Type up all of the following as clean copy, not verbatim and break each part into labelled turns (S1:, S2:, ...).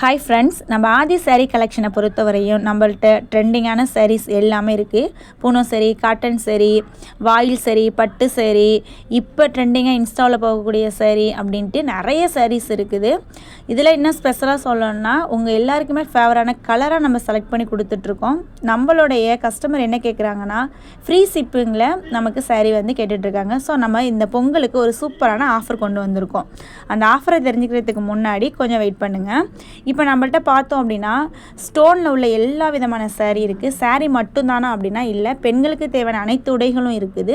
S1: Hi friends, நம்ம ஆதி சாரீ கலெக்ஷனை பொறுத்தவரையும் நம்மள்ட்ட ட்ரெண்டிங்கான சாரீஸ் எல்லாமே இருக்குது. பூனம் சாரீ, காட்டன் சாரீ, வாயில் சாரீ, பட்டு சாரீ, இப்போ ட்ரெண்டிங்காக இன்ஸ்டாவில் போகக்கூடிய சாரீ அப்படின்ட்டு நிறைய சாரீஸ் இருக்குது. இதில் இன்னும் ஸ்பெஷலாக சொல்லணும்னா உங்கள் எல்லாருக்குமே ஃபேவரான கலராக நம்ம செலக்ட் பண்ணி கொடுத்துட்ருக்கோம். நம்மளுடைய கஸ்டமர் என்ன கேட்குறாங்கன்னா ஃப்ரீ ஷிப்பிங்கில் நமக்கு சாரீ வந்து கேட்டுட்ருக்காங்க. ஸோ நம்ம இந்த பொங்கலுக்கு ஒரு சூப்பரான ஆஃபர் கொண்டு வந்திருக்கோம். அந்த ஆஃபரை தெரிஞ்சுக்கிறதுக்கு முன்னாடி கொஞ்சம் வெயிட் பண்ணுங்கள். இப்போ நம்மள்ட்ட பார்த்தோம் அப்படின்னா ஸ்டோனில் உள்ள எல்லா விதமான சாரீ இருக்குது. சாரீ மட்டும்தானா அப்படின்னா இல்லை, பெண்களுக்கு தேவையான அனைத்து உடைகளும் இருக்குது.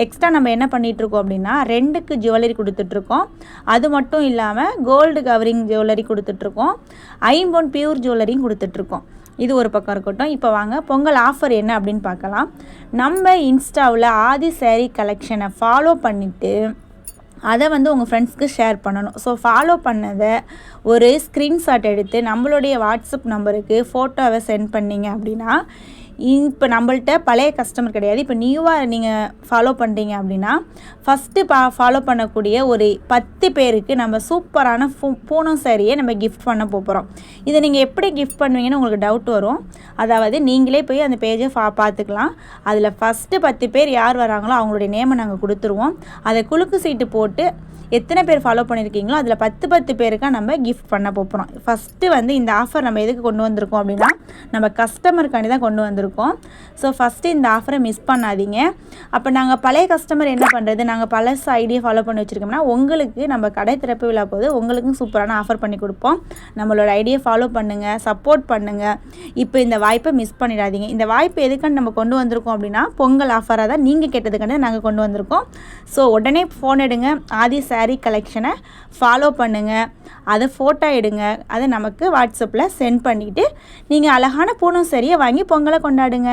S1: எக்ஸ்ட்ரா நம்ம என்ன பண்ணிகிட்ருக்கோம் அப்படின்னா 2க்கு ஜுவல்லரி கொடுத்துட்ருக்கோம். அது மட்டும் இல்லாமல் கோல்டு கவரிங் ஜுவல்லரி கொடுத்துட்ருக்கோம். 5 பவுன் பியூர் ஜுவல்லரியும் கொடுத்துட்ருக்கோம். இது ஒரு பக்கம் இருக்கட்டும். இப்போ வாங்க பொங்கல் ஆஃபர் என்ன அப்படின்னு பார்க்கலாம். நம்ம இன்ஸ்டாவில் ஆதி சாரீ கலெக்ஷனை ஃபாலோ பண்ணிவிட்டு அதை வந்து உங்கள் ஃப்ரெண்ட்ஸ்க்கு ஷேர் பண்ணணும். ஸோ ஃபாலோ பண்ணதை ஒரு ஸ்க்ரீன்ஷாட் எடுத்து நம்மளுடைய வாட்ஸ்அப் நம்பருக்கு ஃபோட்டோவை சென்ட் பண்ணிங்க அப்படின்னா, இப்போ நம்மள்ட்ட பழைய கஸ்டமர் கிடையாது, இப்போ நியூவாக நீங்கள் ஃபாலோ பண்ணுறீங்க அப்படின்னா ஃபஸ்ட்டு ஃபாலோ பண்ணக்கூடிய ஒரு 10 பேருக்கு நம்ம சூப்பரான பூனம் சாரியை நம்ம கிஃப்ட் பண்ண போகிறோம். இதை நீங்கள் எப்படி கிஃப்ட் பண்ணுவீங்கன்னு உங்களுக்கு டவுட் வரும். அதாவது நீங்களே போய் அந்த பேஜை பார்த்துக்கலாம். அதில் ஃபஸ்ட்டு 10 பேர் யார் வராங்களோ அவங்களுடைய நேமை நாங்கள் கொடுத்துருவோம். அதை குலுக்கு சீட்டு போட்டு எத்தனை பேர் ஃபாலோ பண்ணியிருக்கீங்களோ அதில் 10 பேருக்காக நம்ம கிஃப்ட் பண்ண போகிறோம். ஃபஸ்ட்டு வந்து இந்த ஆஃபர் நம்ம எதுக்கு கொண்டு வந்திருக்கோம் அப்படின்னா நம்ம கஸ்டமருக்காண்டி தான் கொண்டு வந்திருக்கோம். ஸோ ஃபஸ்ட்டு இந்த ஆஃபரை மிஸ் பண்ணாதீங்க. அப்போ நாங்கள் பழைய கஸ்டமர் என்ன பண்ணுறது, நாங்கள் பழசு ஐடியா ஃபாலோ பண்ணி வச்சுருக்கோம்னா உங்களுக்கு நம்ம கடை திறப்பு விழா போது உங்களுக்கும் சூப்பரான ஆஃபர் பண்ணி கொடுப்போம். நம்மளோட ஐடியா ஃபாலோ பண்ணுங்கள், சப்போர்ட் பண்ணுங்கள். இப்போ இந்த வாய்ப்பை மிஸ் பண்ணிடாதீங்க. இந்த வாய்ப்பு எதுக்காண்டி நம்ம கொண்டு வந்திருக்கோம் அப்படின்னா பொங்கல் ஆஃபராக தான் நீங்கள் கேட்டதுக்காண்டி நாங்கள் கொண்டு வந்திருக்கோம். ஸோ உடனே ஃபோன் எடுங்க, ஆதி சாரீ கலெக்ஷனை ஃபாலோ பண்ணுங்கள், அதை ஃபோட்டோ எடுங்க, அதை நமக்கு வாட்ஸ்அப்பில் சென்ட் பண்ணிவிட்டு நீங்கள் அழகான பூனம் சாரியை வாங்கி பொங்கலை கொண்டாடுங்க.